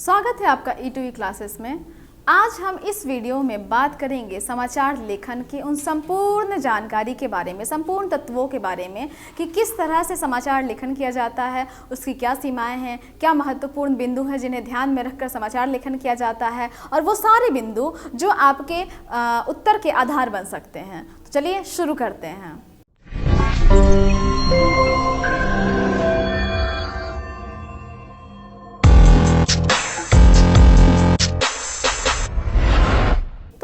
स्वागत है आपका E2E क्लासेस में। आज हम इस वीडियो में बात करेंगे समाचार लेखन की उन संपूर्ण जानकारी के बारे में, संपूर्ण तत्वों के बारे में कि किस तरह से समाचार लेखन किया जाता है, उसकी क्या सीमाएं हैं, क्या महत्वपूर्ण बिंदु हैं जिन्हें ध्यान में रखकर समाचार लेखन किया जाता है और वो सारे बिंदु जो आपके उत्तर के आधार बन सकते हैं। तो चलिए शुरू करते हैं।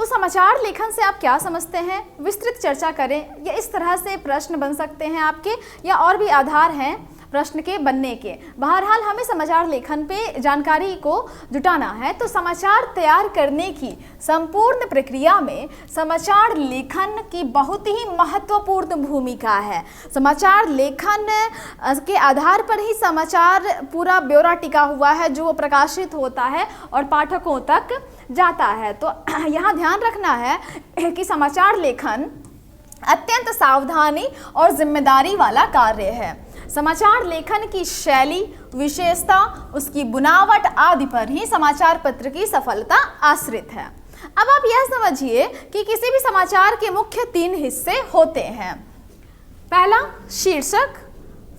समाचार लेखन से आप क्या समझते हैं, विस्तृत चर्चा करें। या इस तरह से प्रश्न बन सकते हैं आपके, या और भी आधार हैं प्रश्न के बनने के। बहरहाल हमें समाचार लेखन पे जानकारी को जुटाना है, तो समाचार तैयार करने की संपूर्ण प्रक्रिया में समाचार लेखन की बहुत ही महत्वपूर्ण भूमिका है। समाचार लेखन के आधार पर ही समाचार पूरा ब्यौरा टिका हुआ है जो प्रकाशित होता है और पाठकों तक जाता है। तो यहाँ ध्यान रखना है कि समाचार लेखन अत्यंत सावधानी और जिम्मेदारी वाला कार्य है। समाचार लेखन की शैली, विशेषता, उसकी बनावट आदि पर ही समाचार पत्र की सफलता आश्रित है। अब आप यह समझिए कि किसी भी समाचार के मुख्य 3 हिस्से होते हैं। पहला शीर्षक,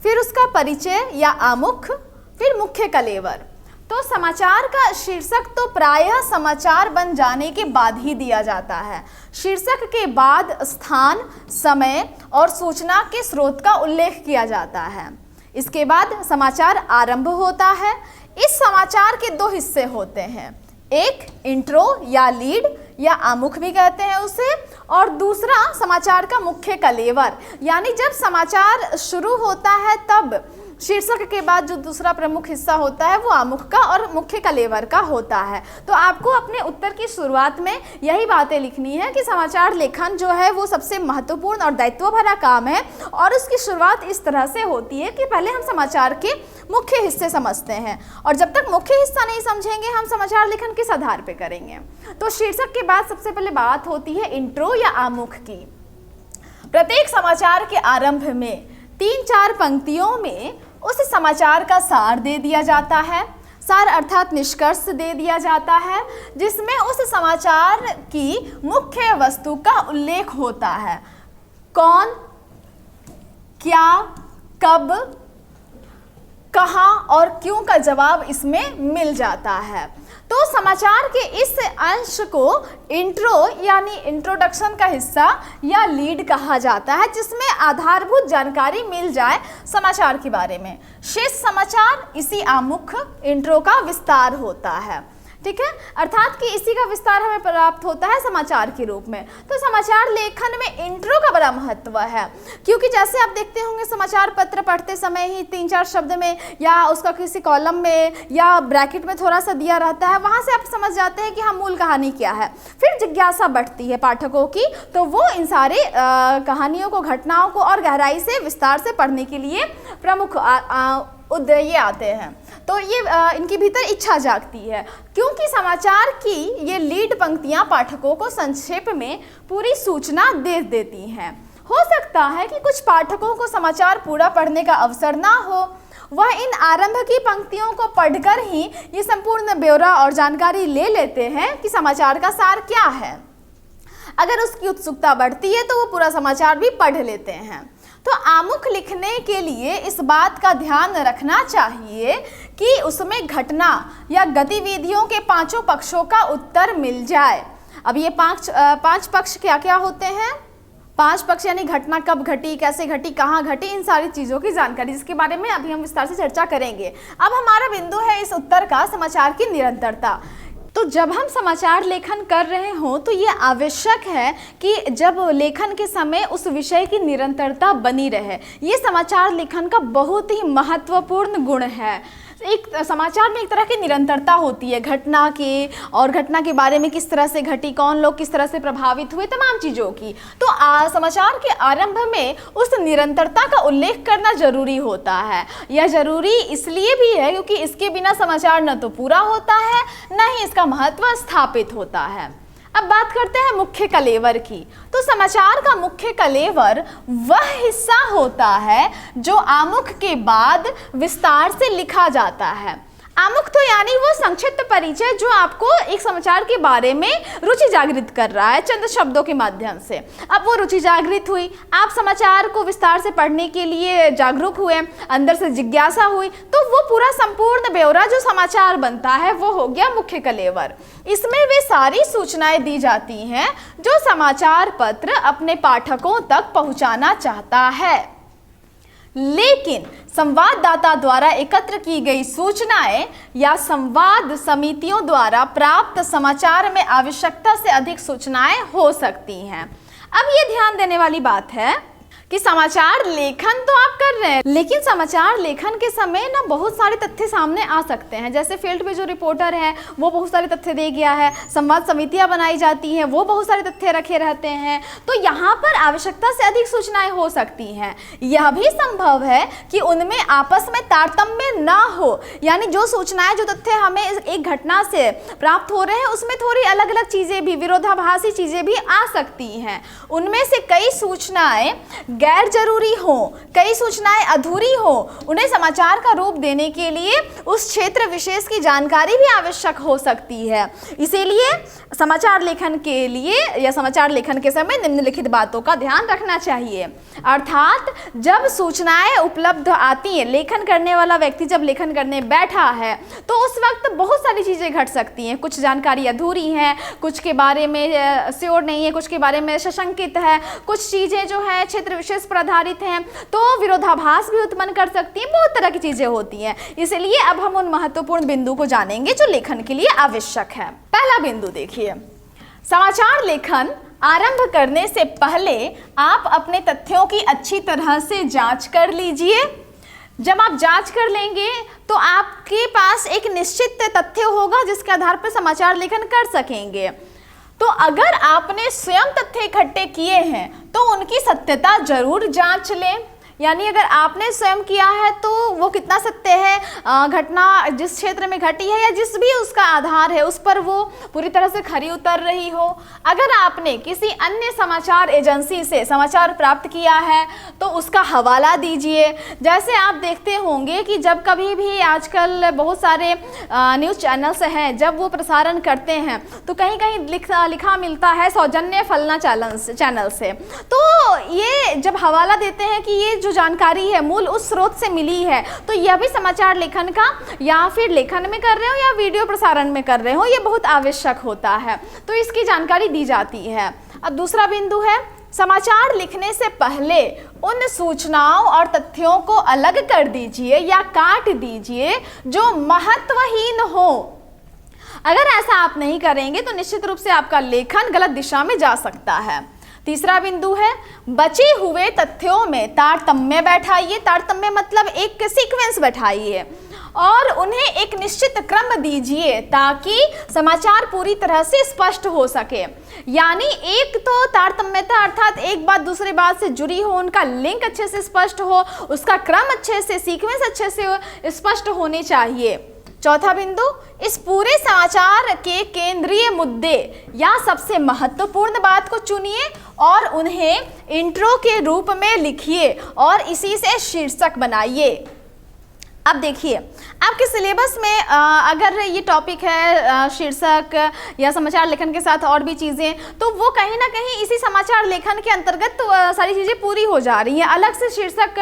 फिर उसका परिचय या आमुख, फिर मुख्य कलेवर। तो समाचार का शीर्षक तो प्रायः समाचार बन जाने के बाद ही दिया जाता है। शीर्षक के बाद स्थान, समय और सूचना के स्रोत का उल्लेख किया जाता है। इसके बाद समाचार आरंभ होता है। इस समाचार के 2 हिस्से होते हैं, एक इंट्रो या लीड या आमुख भी कहते हैं उसे, और दूसरा समाचार का मुख्य कलेवर। यानी जब समाचार शुरू होता है तब शीर्षक के बाद जो दूसरा प्रमुख हिस्सा होता है वो आमुख का और मुख्य कलेवर का होता है। तो आपको अपने उत्तर की शुरुआत में यही बातें लिखनी है कि समाचार लेखन जो है वो सबसे महत्वपूर्ण और दायित्व भरा काम है, और उसकी शुरुआत इस तरह से होती है कि पहले हम समाचार के मुख्य हिस्से समझते हैं, और जब तक मुख्य हिस्सा नहीं समझेंगे हम समाचार लेखन किस आधार पर करेंगे। तो शीर्षक के बाद सबसे पहले बात होती है इंट्रो या आमुख की। प्रत्येक समाचार के आरंभ में 3-4 पंक्तियों में उस समाचार का सार दे दिया जाता है। सार अर्थात निष्कर्ष दे दिया जाता है, जिसमें उस समाचार की मुख्य वस्तु का उल्लेख होता है। कौन, क्या, कब, कहाँ और क्यों का जवाब इसमें मिल जाता है। तो समाचार के इस अंश को इंट्रो यानी इंट्रोडक्शन का हिस्सा या लीड कहा जाता है, जिसमें आधारभूत जानकारी मिल जाए समाचार के बारे में। शेष समाचार इसी आमुख इंट्रो का विस्तार होता है। ठीक है, अर्थात कि इसी का विस्तार हमें प्राप्त होता है समाचार के रूप में। तो समाचार लेखन में इंट्रो का बड़ा महत्व है, क्योंकि जैसे आप देखते होंगे समाचार पत्र पढ़ते समय ही 3-4 शब्द में या उसका किसी कॉलम में या ब्रैकेट में थोड़ा सा दिया रहता है, वहाँ से आप समझ जाते हैं कि हाँ मूल कहानी क्या है। फिर जिज्ञासा बढ़ती है पाठकों की, तो वो इन सारे कहानियों को, घटनाओं को और गहराई से विस्तार से पढ़ने के लिए प्रमुख उद्देश्य आते हैं। तो ये इनके भीतर इच्छा जागती है, क्योंकि समाचार की ये लीड पंक्तियां पाठकों को संक्षेप में पूरी सूचना दे देती हैं। हो सकता है कि कुछ पाठकों को समाचार पूरा पढ़ने का अवसर ना हो, वह इन आरंभ की पंक्तियों को पढ़कर ही ये संपूर्ण ब्यौरा और जानकारी ले लेते हैं कि समाचार का सार क्या है। अगर उसकी उत्सुकता बढ़ती है तो वो पूरा समाचार भी पढ़ लेते हैं। तो आमुख लिखने के लिए इस बात का ध्यान रखना चाहिए कि उसमें घटना या गतिविधियों के 5 पक्षों का उत्तर मिल जाए। अब ये 5 पक्ष क्या क्या होते हैं? 5 पक्ष यानी घटना कब घटी, कैसे घटी, कहाँ घटी, इन सारी चीज़ों की जानकारी, जिसके बारे में अभी हम विस्तार से चर्चा करेंगे। अब हमारा बिंदु है इस उत्तर का समाचार की निरंतरता। तो जब हम समाचार लेखन कर रहे हों तो ये आवश्यक है कि जब लेखन के समय उस विषय की निरंतरता बनी रहे। ये समाचार लेखन का बहुत ही महत्वपूर्ण गुण है। एक समाचार में एक तरह की निरंतरता होती है घटना की, और घटना के बारे में किस तरह से घटी, कौन लोग किस तरह से प्रभावित हुए, तमाम चीज़ों की। तो समाचार के आरंभ में उस निरंतरता का उल्लेख करना जरूरी होता है। यह जरूरी इसलिए भी है क्योंकि इसके बिना समाचार न तो पूरा होता है, न ही इसका महत्व स्थापित होता है। अब बात करते हैं मुख्य कलेवर की। तो समाचार का मुख्य कलेवर वह हिस्सा होता है जो आमुख के बाद विस्तार से लिखा जाता है। आमुख तो यानी वो संक्षिप्त परिचय जो आपको एक समाचार के बारे में रुचि जागृत कर रहा है चंद शब्दों के माध्यम से। अब वो रुचि जागृत हुई, आप समाचार को विस्तार से पढ़ने के लिए जागरूक हुए, अंदर से जिज्ञासा हुई, तो वो पूरा संपूर्ण ब्यौरा जो समाचार बनता है वो हो गया मुख्य कलेवर। इसमें वे सारी सूचनाएं दी जाती हैं जो समाचार पत्र अपने पाठकों तक पहुंचाना चाहता है। लेकिन संवाददाता द्वारा एकत्र की गई सूचनाएं या संवाद समितियों द्वारा प्राप्त समाचार में आवश्यकता से अधिक सूचनाएं हो सकती हैं। अब ये ध्यान देने वाली बात है कि समाचार लेखन तो आप कर रहे हैं, लेकिन समाचार लेखन के समय ना बहुत सारे तथ्य सामने आ सकते हैं। जैसे फील्ड पे जो रिपोर्टर है वो बहुत सारे तथ्य दे गया है, संवाद समितियां बनाई जाती हैं वो बहुत सारे तथ्य रखे रहते हैं, तो यहाँ पर आवश्यकता से अधिक सूचनाएं हो सकती हैं। यह भी संभव है कि उनमें आपस में तारतम्य ना हो, यानी जो सूचनाएं जो तथ्य हमें एक घटना से प्राप्त हो रहे हैं उसमें थोड़ी अलग अलग चीज़ें भी, विरोधाभासी चीज़ें भी आ सकती हैं। उनमें से कई सूचनाएं गैर जरूरी हो, कई सूचनाएं अधूरी हो, उन्हें समाचार का रूप देने के लिए उस क्षेत्र विशेष की जानकारी भी आवश्यक हो सकती है। इसीलिए समाचार लेखन के लिए या समाचार लेखन के समय निम्नलिखित बातों का ध्यान रखना चाहिए। अर्थात जब सूचनाएं उपलब्ध आती हैं, लेखन करने वाला व्यक्ति जब लेखन करने बैठा है तो उस वक्त बहुत सारी चीज़ें घट सकती हैं। कुछ जानकारी अधूरी है, कुछ के बारे में श्योर नहीं है, कुछ के बारे में सशंकित है, कुछ चीज़ें जो है क्षेत्र विशेष पर आधारित हैं, तो विरोधाभास भी उत्पन्न कर सकती हैं, बहुत तरह की चीजें होती हैं। इसलिए अब हम उन महत्वपूर्ण बिंदु को जानेंगे जो लेखन के लिए आवश्यक है। पहला बिंदु देखिए, समाचार लेखन आरंभ करने से पहले आप अपने तथ्यों की अच्छी तरह से जांच कर लीजिए। जब आप जांच कर लेंगे तो आपके पास एक निश्चित तथ्य होगा जिसके आधार पर समाचार लेखन कर सकेंगे। तो अगर आपने स्वयं तथ्य इकट्ठे किए हैं तो उनकी सत्यता जरूर जांच लें। यानी अगर आपने स्वयं किया है तो वो कितना सत्य है, घटना जिस क्षेत्र में घटी है या जिस भी उसका आधार है उस पर वो पूरी तरह से खरी उतर रही हो। अगर आपने किसी अन्य समाचार एजेंसी से समाचार प्राप्त किया है तो उसका हवाला दीजिए। जैसे आप देखते होंगे कि जब कभी भी आजकल बहुत सारे न्यूज़ चैनल्स हैं, जब वो प्रसारण करते हैं तो कहीं कहीं लिखा मिलता है सौजन्य फलना चैनल से, तो ये जब हवाला देते हैं कि ये जो जानकारी है मूल उस स्रोत से मिली है, तो यह भी समाचार लेखन का, या फिर लेखन में कर रहे हो या वीडियो प्रसारण में कर रहे हो, ये बहुत आवश्यक होता है, तो इसकी जानकारी दी जाती है। अब दूसरा बिंदु है, समाचार लिखने से पहले उन सूचनाओं और तथ्यों को अलग कर दीजिए या काट दीजिए जो महत्वहीन हो। अगर ऐसा आप नहीं करेंगे तो निश्चित रूप से आपका लेखन गलत दिशा में जा सकता है। तीसरा बिंदु है, बचे हुए तथ्यों में तारतम्य बैठाइए। तारतम्य मतलब एक सीक्वेंस बैठाइए और उन्हें एक निश्चित क्रम दीजिए ताकि समाचार पूरी तरह से स्पष्ट हो सके। यानी एक तो तारतम्यता अर्थात एक बात दूसरी बात से जुड़ी हो, उनका लिंक अच्छे से स्पष्ट हो, उसका क्रम अच्छे से, सीक्वेंस अच्छे से स्पष्ट होने चाहिए। चौथा बिंदु, इस पूरे समाचार के केंद्रीय मुद्दे या सबसे महत्वपूर्ण बात को चुनिए और उन्हें इंट्रो के रूप में लिखिए और इसी से शीर्षक बनाइए। अब देखिए, आपके सिलेबस में अगर ये टॉपिक है शीर्षक या समाचार लेखन के साथ और भी चीज़ें, तो वो कहीं ना कहीं इसी समाचार लेखन के अंतर्गत तो सारी चीज़ें पूरी हो जा रही हैं। अलग से शीर्षक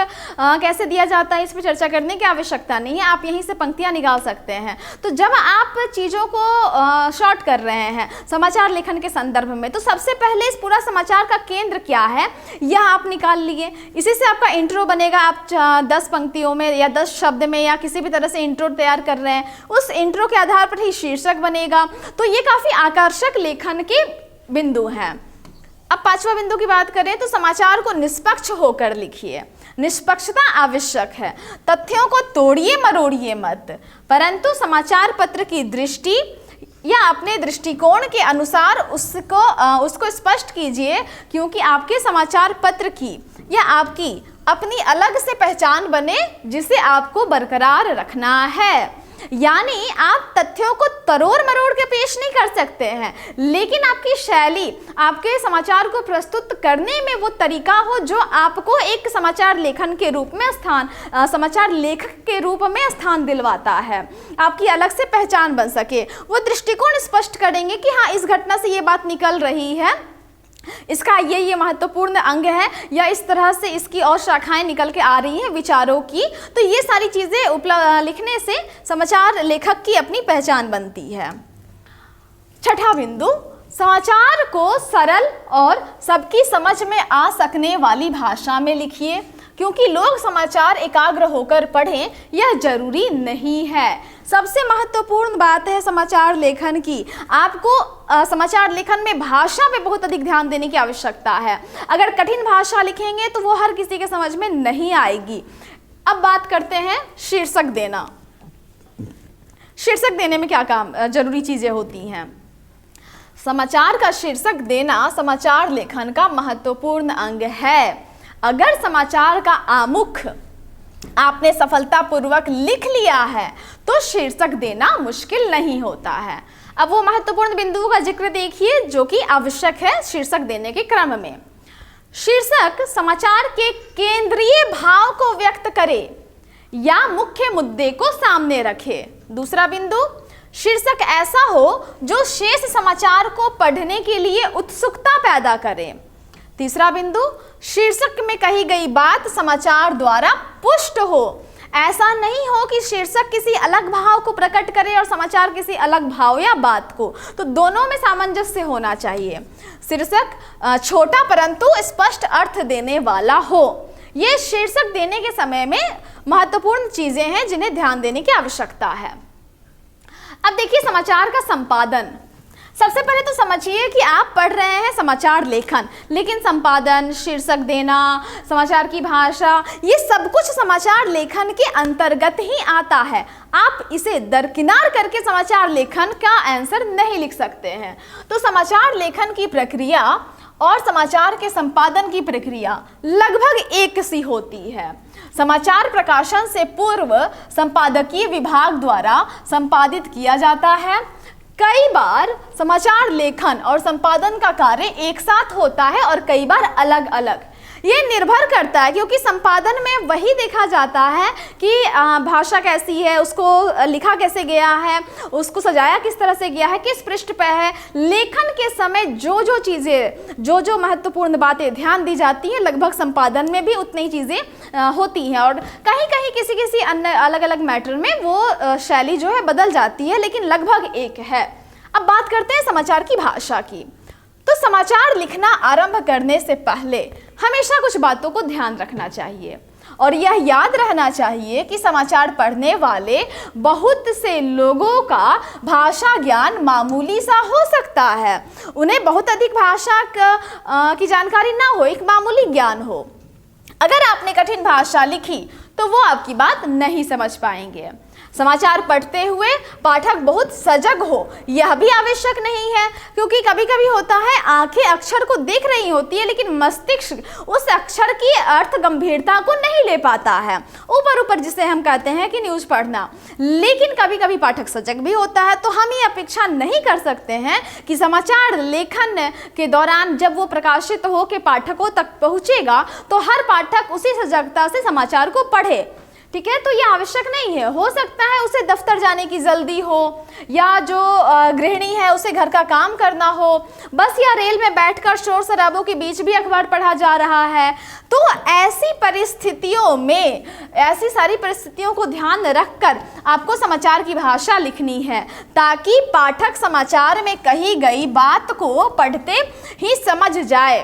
कैसे दिया जाता है इस पर चर्चा करने की आवश्यकता नहीं है, आप यहीं से पंक्तियां निकाल सकते हैं। तो जब आप चीज़ों को शॉर्ट कर रहे हैं समाचार लेखन के संदर्भ में, तो सबसे पहले इस पूरा समाचार का केंद्र क्या है यह आप निकाल लिए। इसी से आपका इंट्रो बनेगा। आप 10 पंक्तियों में या 10 शब्द में या किसी भी तरह से इंट्रो तैयार कर रहे हैं, उस इंट्रो के आधार पर ही शीर्षक बनेगा। तो ये काफी आकर्षक लेखन के बिंदु हैं। अब पांचवा बिंदु की बात करें तो समाचार को निष्पक्ष होकर लिखिए। निष्पक्षता आवश्यक है, तथ्यों को तोड़िए मरोड़िए मत, परंतु समाचार पत्र की दृष्टि या अपने दृष्टिकोण के अनुसार उसको स्पष्ट कीजिए, क्योंकि आपके समाचार पत्र की या आपकी अपनी अलग से पहचान बने जिसे आपको बरकरार रखना है। यानी आप तथ्यों को तरोड़ मरोड़ के पेश नहीं कर सकते हैं, लेकिन आपकी शैली, आपके समाचार को प्रस्तुत करने में वो तरीका हो जो आपको एक समाचार लेखन के रूप में समाचार लेखक के रूप में स्थान दिलवाता है, आपकी अलग से पहचान बन सके। वो दृष्टिकोण स्पष्ट करेंगे कि हाँ, इस घटना से ये बात निकल रही है, इसका ये महत्वपूर्ण अंग है, या इस तरह से इसकी और शाखाएं निकल के आ रही हैं विचारों की। तो ये सारी चीज़ें लिखने से समाचार लेखक की अपनी पहचान बनती है। छठा बिंदु, समाचार को सरल और सबकी समझ में आ सकने वाली भाषा में लिखिए, क्योंकि लोग समाचार एकाग्र होकर पढ़ें यह जरूरी नहीं है। सबसे महत्वपूर्ण बात है समाचार लेखन की, आपको समाचार लेखन में भाषा पे बहुत अधिक ध्यान देने की आवश्यकता है। अगर कठिन भाषा लिखेंगे तो वो हर किसी के समझ में नहीं आएगी। अब बात करते हैं शीर्षक देना। शीर्षक देने में क्या काम जरूरी चीजें होती हैं। समाचार का शीर्षक देना समाचार लेखन का महत्वपूर्ण अंग है। अगर समाचार का आमुख आपने सफलतापूर्वक लिख लिया है तो शीर्षक देना मुश्किल नहीं होता है। अब वो महत्वपूर्ण बिंदुओं का जिक्र देखिए जो कि आवश्यक है शीर्षक देने के क्रम में। शीर्षक समाचार के केंद्रीय भाव को व्यक्त करे या मुख्य मुद्दे को सामने रखे। दूसरा बिंदु, शीर्षक ऐसा हो जो शेष समाचार को पढ़ने के लिए उत्सुकता पैदा करे। तीसरा बिंदु, शीर्षक में कही गई बात समाचार द्वारा पुष्ट हो। ऐसा नहीं हो कि शीर्षक किसी अलग भाव को प्रकट करे और समाचार किसी अलग भाव या बात को, तो दोनों में सामंजस्य होना चाहिए। शीर्षक छोटा परंतु स्पष्ट अर्थ देने वाला हो। ये शीर्षक देने के समय में महत्वपूर्ण चीजें हैं जिन्हें ध्यान देने की आवश्यकता है। अब देखिए समाचार का संपादन। सबसे पहले तो समझिए कि आप पढ़ रहे हैं समाचार लेखन, लेकिन संपादन, शीर्षक देना, समाचार की भाषा, ये सब कुछ समाचार लेखन के अंतर्गत ही आता है। आप इसे दरकिनार करके समाचार लेखन का आंसर नहीं लिख सकते हैं। तो समाचार लेखन की प्रक्रिया और समाचार के संपादन की प्रक्रिया लगभग एक सी होती है। समाचार प्रकाशन से पूर्व संपादकीय विभाग द्वारा संपादित किया जाता है। कई बार समाचार लेखन और संपादन का कार्य एक साथ होता है और कई बार अलग अलग। ये निर्भर करता है क्योंकि संपादन में वही देखा जाता है कि भाषा कैसी है, उसको लिखा कैसे गया है, उसको सजाया किस तरह से गया है, किस पृष्ठ पे है। लेखन के समय जो जो चीज़ें, जो जो महत्वपूर्ण बातें ध्यान दी जाती हैं, लगभग संपादन में भी उतनी ही चीज़ें होती हैं। और कहीं कहीं किसी किसी अन्य अलग अलग मैटर में वो शैली जो है बदल जाती है, लेकिन लगभग एक है। अब बात करते हैं समाचार की भाषा की। तो समाचार लिखना आरंभ करने से पहले हमेशा कुछ बातों को ध्यान रखना चाहिए और यह याद रहना चाहिए कि समाचार पढ़ने वाले बहुत से लोगों का भाषा ज्ञान मामूली सा हो सकता है। उन्हें बहुत अधिक भाषा की जानकारी ना हो, एक मामूली ज्ञान हो। अगर आपने कठिन भाषा लिखी तो वो आपकी बात नहीं समझ पाएंगे। समाचार पढ़ते हुए पाठक बहुत सजग हो यह भी आवश्यक नहीं है, क्योंकि कभी कभी होता है आंखें अक्षर को देख रही होती है लेकिन मस्तिष्क उस अक्षर की अर्थ गंभीरता को नहीं ले पाता है, ऊपर ऊपर जिसे हम कहते हैं कि न्यूज़ पढ़ना। लेकिन कभी कभी पाठक सजग भी होता है, तो हम ये अपेक्षा नहीं कर सकते हैं कि समाचार लेखन के दौरान जब वो प्रकाशित हो के पाठकों तक पहुँचेगा तो हर पाठक उसी सजगता से समाचार को पढ़े। ठीक है, तो यह आवश्यक नहीं है। हो सकता है उसे दफ्तर जाने की जल्दी हो, या जो गृहिणी है उसे घर का काम करना हो, बस या रेल में बैठकर शोर शराबों के बीच भी अखबार पढ़ा जा रहा है। तो ऐसी परिस्थितियों में, ऐसी सारी परिस्थितियों को ध्यान रखकर आपको समाचार की भाषा लिखनी है, ताकि पाठक समाचार में कही गई बात को पढ़ते ही समझ जाए।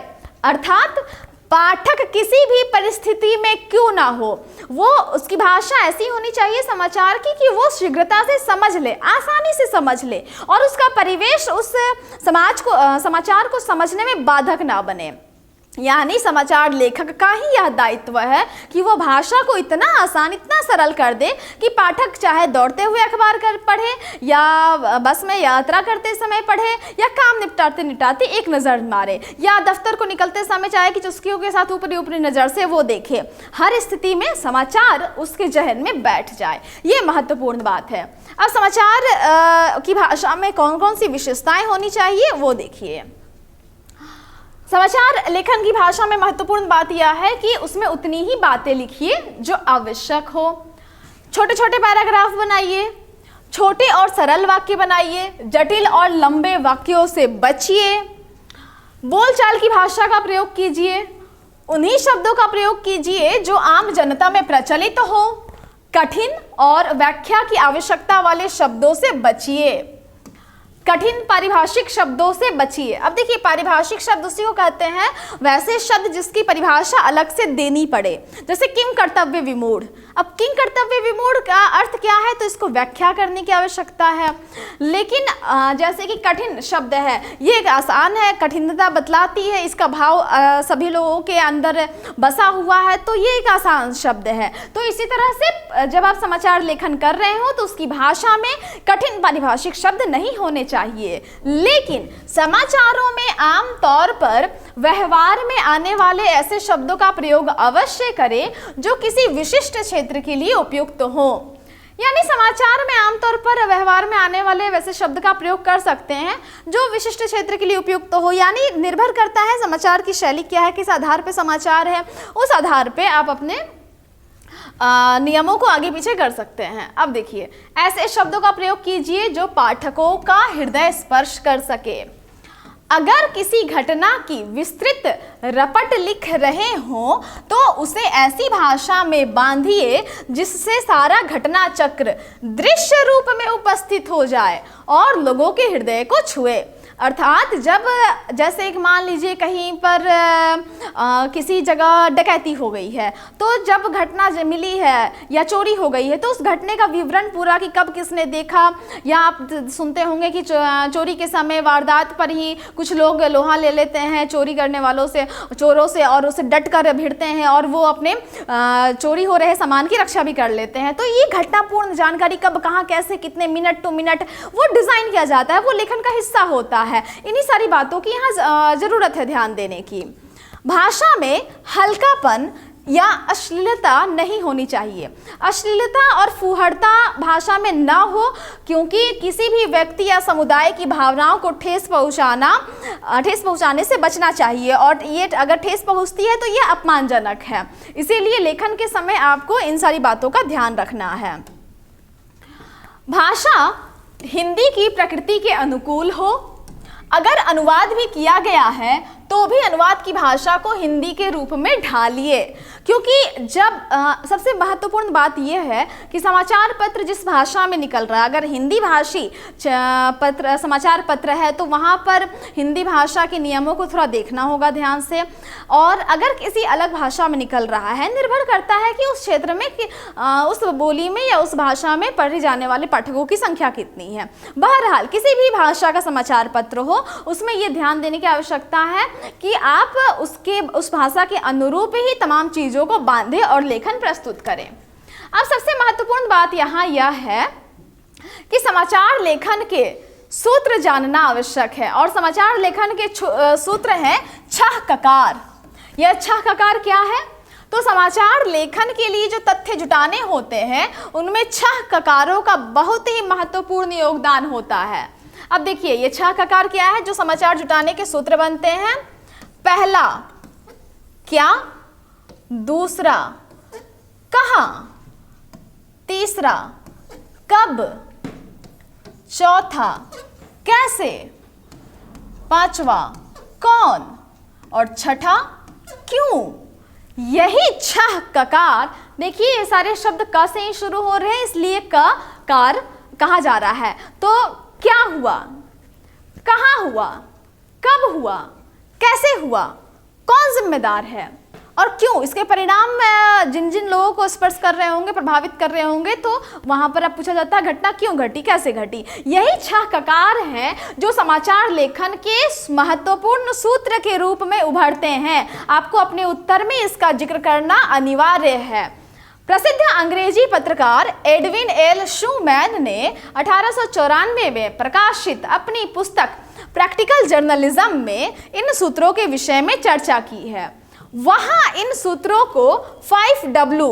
अर्थात पाठक किसी भी परिस्थिति में क्यों ना हो, वो उसकी भाषा ऐसी होनी चाहिए समाचार की कि वो शीघ्रता से समझ ले, आसानी से समझ ले, और उसका परिवेश उस समाचार को समझने में बाधक ना बने। यानी समाचार लेखक का ही यह दायित्व है कि वो भाषा को इतना आसान, इतना सरल कर दे कि पाठक चाहे दौड़ते हुए अखबार कर पढ़े या बस में यात्रा करते समय पढ़े या काम निपटाते निपटाते एक नज़र मारे या दफ्तर को निकलते समय चाहे कि चुस्कियों के साथ ऊपरी ऊपरी नज़र से वो देखे, हर स्थिति में समाचार उसके जहन में बैठ जाए। ये महत्वपूर्ण बात है। अब समाचार की भाषा में कौन कौन सी विशेषताएं होनी चाहिए वो देखिए। समाचार लेखन की भाषा में महत्वपूर्ण बात यह है कि उसमें उतनी ही बातें लिखिए जो आवश्यक हो। छोटे छोटे पैराग्राफ बनाइए, छोटे और सरल वाक्य बनाइए, जटिल और लंबे वाक्यों से बचिए। बोलचाल की भाषा का प्रयोग कीजिए, उन्हीं शब्दों का प्रयोग कीजिए जो आम जनता में प्रचलित हो। कठिन और व्याख्या की आवश्यकता वाले शब्दों से बचिए, कठिन पारिभाषिक शब्दों से बचिए। अब देखिए, पारिभाषिक शब्द उसी को कहते हैं वैसे शब्द जिसकी परिभाषा अलग से देनी पड़े, जैसे किम कर्तव्य विमूढ़। अब किम कर्तव्य विमूढ़ का अर्थ क्या है, तो इसको व्याख्या करने की आवश्यकता है। लेकिन जैसे कि कठिन शब्द है, ये एक आसान है, कठिनता बतलाती है, इसका भाव सभी लोगों के अंदर बसा हुआ है, तो ये एक आसान शब्द है। तो इसी तरह से जब आप समाचार लेखन कर रहे हो तो उसकी भाषा में कठिन पारिभाषिक शब्द नहीं होने चाहिए। लेकिन समाचारों में आम तौर पर व्यवहार में आने वाले ऐसे शब्दों का प्रयोग अवश्य करें जो किसी विशिष्ट क्षेत्र के लिए उपयुक्त हो। यानी समाचार में आमतौर पर व्यवहार में आने वाले वैसे शब्द का प्रयोग कर सकते हैं जो विशिष्ट क्षेत्र के लिए उपयुक्त हो। यानी निर्भर करता है समाचार की शैली क्या है, किस आधार पर समाचार है, उस आधार पर आप अपने नियमों को आगे पीछे कर सकते हैं। अब देखिए, ऐसे शब्दों का प्रयोग कीजिए जो पाठकों का हृदय स्पर्श कर सके। अगर किसी घटना की विस्तृत रपट लिख रहे हों तो उसे ऐसी भाषा में बांधिए जिससे सारा घटना चक्र दृश्य रूप में उपस्थित हो जाए और लोगों के हृदय को छुए। अर्थात जब जैसे एक मान लीजिए कहीं पर किसी जगह डकैती हो गई है, तो जब घटना मिली है या चोरी हो गई है तो उस घटने का विवरण पूरा कि कब किसने देखा, या आप सुनते होंगे कि चोरी के समय वारदात पर ही कुछ लोग लोहा ले लेते हैं चोरी करने वालों से, चोरों से, और उसे डट कर भिड़ते हैं और वो अपने चोरी हो रहे सामान की रक्षा भी कर लेते हैं। तो ये घटनापूर्ण जानकारी कब, कहाँ, कैसे, कितने मिनट टू मिनट वो डिज़ाइन किया जाता है, वो लेखन का हिस्सा होता है। इन्हीं सारी बातों की यहाँ जरूरत है ध्यान देने की। भाषा में हल्कापन या अश्लीलता नहीं होनी चाहिए। अश्लीलता और फूहड़ता भाषा में ना हो, क्योंकि किसी भी व्यक्ति या समुदाय की भावनाओं को ठेस पहुंचाने से बचना चाहिए, और ये अगर ठेस पहुंचती है तो ये अपमानजनक है। इसीलिए लेखन के समय आपको इन सारी बातों का ध्यान रखना है। भाषा हिंदी की प्रकृति के अनुकूल हो। अगर अनुवाद भी किया गया है तो भी अनुवाद की भाषा को हिंदी के रूप में ढालिए, क्योंकि जब सबसे महत्वपूर्ण बात यह है कि समाचार पत्र जिस भाषा में निकल रहा है, अगर हिंदी भाषी समाचार पत्र है तो वहाँ पर हिंदी भाषा के नियमों को थोड़ा देखना होगा ध्यान से। और अगर किसी अलग भाषा में निकल रहा है, निर्भर करता है कि उस क्षेत्र में उस बोली में या उस भाषा में पढ़े जाने वाले पाठकों की संख्या कितनी है। बहरहाल किसी भी भाषा का समाचार पत्र हो, उसमें यह ध्यान देने की आवश्यकता है कि आप उस भाषा के अनुरूप ही तमाम चीज़ों को बांधे और लेखन प्रस्तुत करें। अब सबसे महत्वपूर्ण बात यहाँ यह है कि समाचार लेखन के सूत्र जानना आवश्यक है, और समाचार लेखन के सूत्र हैं छह ककार। यह छह ककार क्या है? तो समाचार लेखन के लिए जो तथ्य जुटाने होते हैं उनमें छह ककारों का बहुत ही महत्वपूर्ण योगदान होता है। अब देखिए, ये छह ककार क्या है जो समाचार जुटाने के सूत्र बनते हैं? पहला, क्या, दूसरा, कहाँ, तीसरा, कब, चौथा, कैसे, पांचवा, कौन, और छठा, क्यों। यही छह ककार, देखिए ये सारे शब्द क से ही शुरू हो रहे हैं, इसलिए कार कहा जा रहा है। तो क्या हुआ, कहाँ हुआ, कब हुआ, कैसे हुआ, कौन जिम्मेदार है, और क्यों, इसके परिणाम जिन जिन लोगों को स्पर्श कर रहे होंगे, प्रभावित कर रहे होंगे, तो वहां पर अब पूछा जाता है घटना क्यों घटी, कैसे घटी। यही 6 ककार हैं जो समाचार लेखन के महत्वपूर्ण सूत्र के रूप में उभरते हैं। आपको अपने उत्तर में इसका जिक्र करना अनिवार्य है। प्रसिद्ध अंग्रेजी पत्रकार एडविन एल शूमैन ने 1894 में प्रकाशित अपनी पुस्तक प्रैक्टिकल जर्नलिज्म में इन सूत्रों के विषय में चर्चा की है। वहां इन सूत्रों को 5W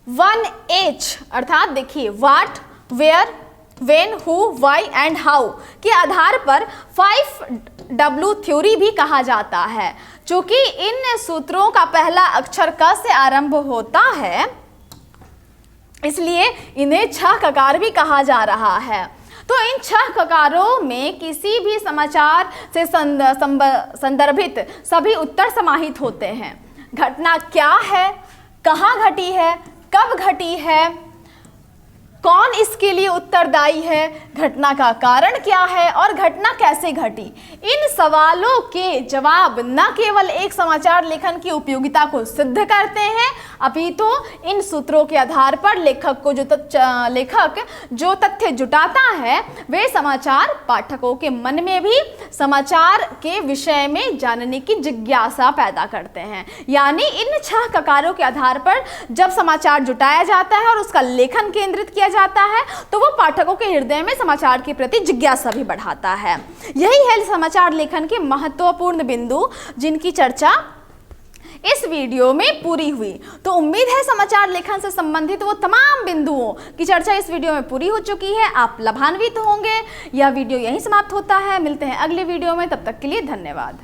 1H अर्थात देखिए what, where, when, who, why and how के आधार पर 5W थ्योरी भी कहा जाता है। चूंकि इन सूत्रों का पहला अक्षर क से आरंभ होता है, इसलिए इन्हें 6 ककार भी कहा जा रहा है। तो इन 6 ककारों में किसी भी समाचार से संदर्भित सभी उत्तर समाहित होते हैं। घटना क्या है, कहाँ घटी है, कब घटी है, कौन इसके लिए उत्तरदायी है, घटना का कारण क्या है और घटना कैसे घटी। इन सवालों के जवाब न केवल एक समाचार लेखन की उपयोगिता को सिद्ध करते हैं, अपितु इन सूत्रों के आधार पर लेखक जो तथ्य जुटाता है, वे समाचार पाठकों के मन में भी समाचार के विषय में जानने की जिज्ञासा पैदा करते हैं। यानी इन 6 ककारों के आधार पर जब समाचार जुटाया जाता है और उसका लेखन केंद्रित किया जाता है, तो वो पाठकों के हृदय में समाचार के प्रति जिज्ञासा भी बढ़ाता है। यही है समाचार लेखन के महत्वपूर्ण बिंदु, जिनकी चर्चा इस वीडियो में पूरी हुई। तो उम्मीद है समाचार लेखन से संबंधित वो तमाम बिंदुओं की चर्चा इस वीडियो में पूरी हो चुकी है, आप लाभान्वित होंगे। यह वीडियो यहीं समाप्त होता है, मिलते हैं अगले वीडियो में, तब तक के लिए धन्यवाद।